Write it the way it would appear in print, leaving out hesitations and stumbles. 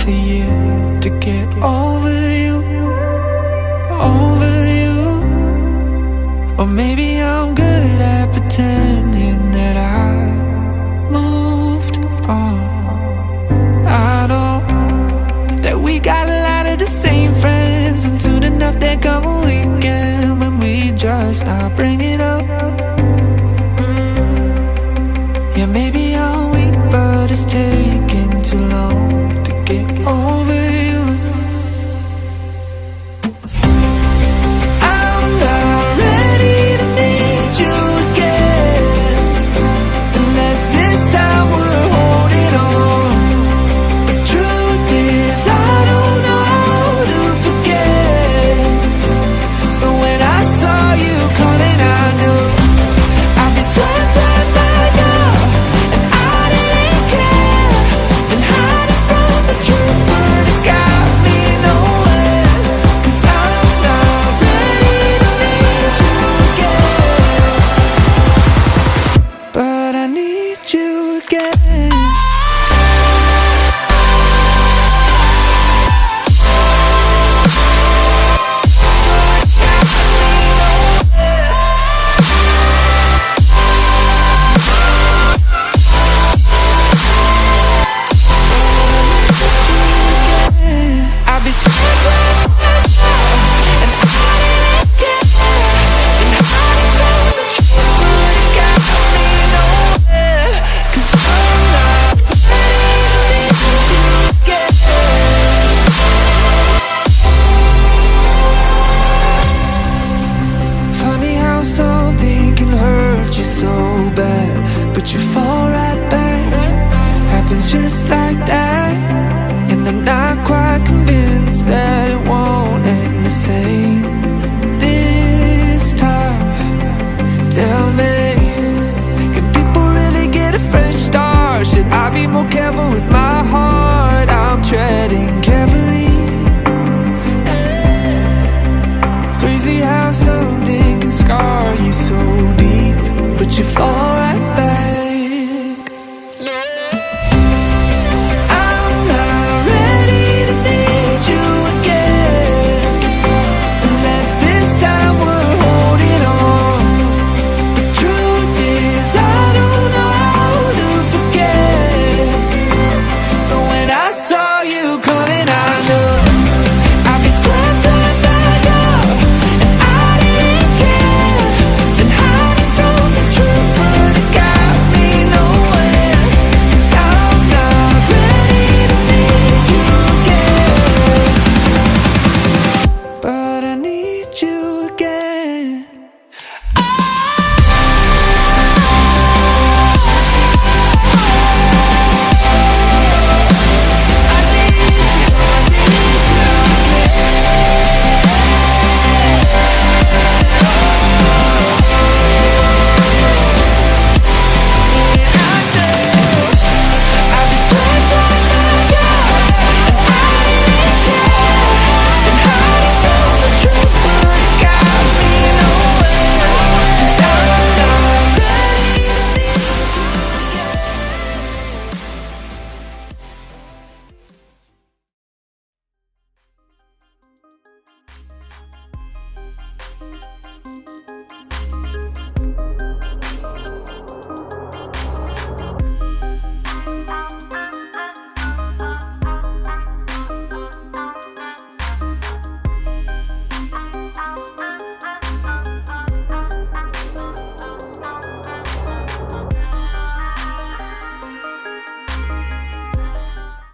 a year to get over you, over you. Or maybe I'm good at pretending that I moved on. I know that we got a lot of the same friends, and soon enough there come a weekend when we just not bring it up. Yeah, maybe I'm weak, but it's taking too long to get over you. I'm not ready to meet you again, unless this time we're holding on. The truth is I don't know how to forget. So when I saw you coming, I knew I'd be swept right by now, and I didn't care. Been hiding from the truth, but it got me nowhere. 'Cause I'm not ready to meet you again, but I need you again. I'll be swept right now, and I didn't care. Been hiding from the truth, but it got me nowhere. 'Cause I'm not ready to meet you again. Funny how something can hurt you so bad, but you fall right back. Happens just like that. And I'm not quite convinced that it won't end the same this time. Tell me, can people really get a fresh start? Should I be more careful with my heart? I'm treading carefully. Crazy how something can scar you so deep, but you fall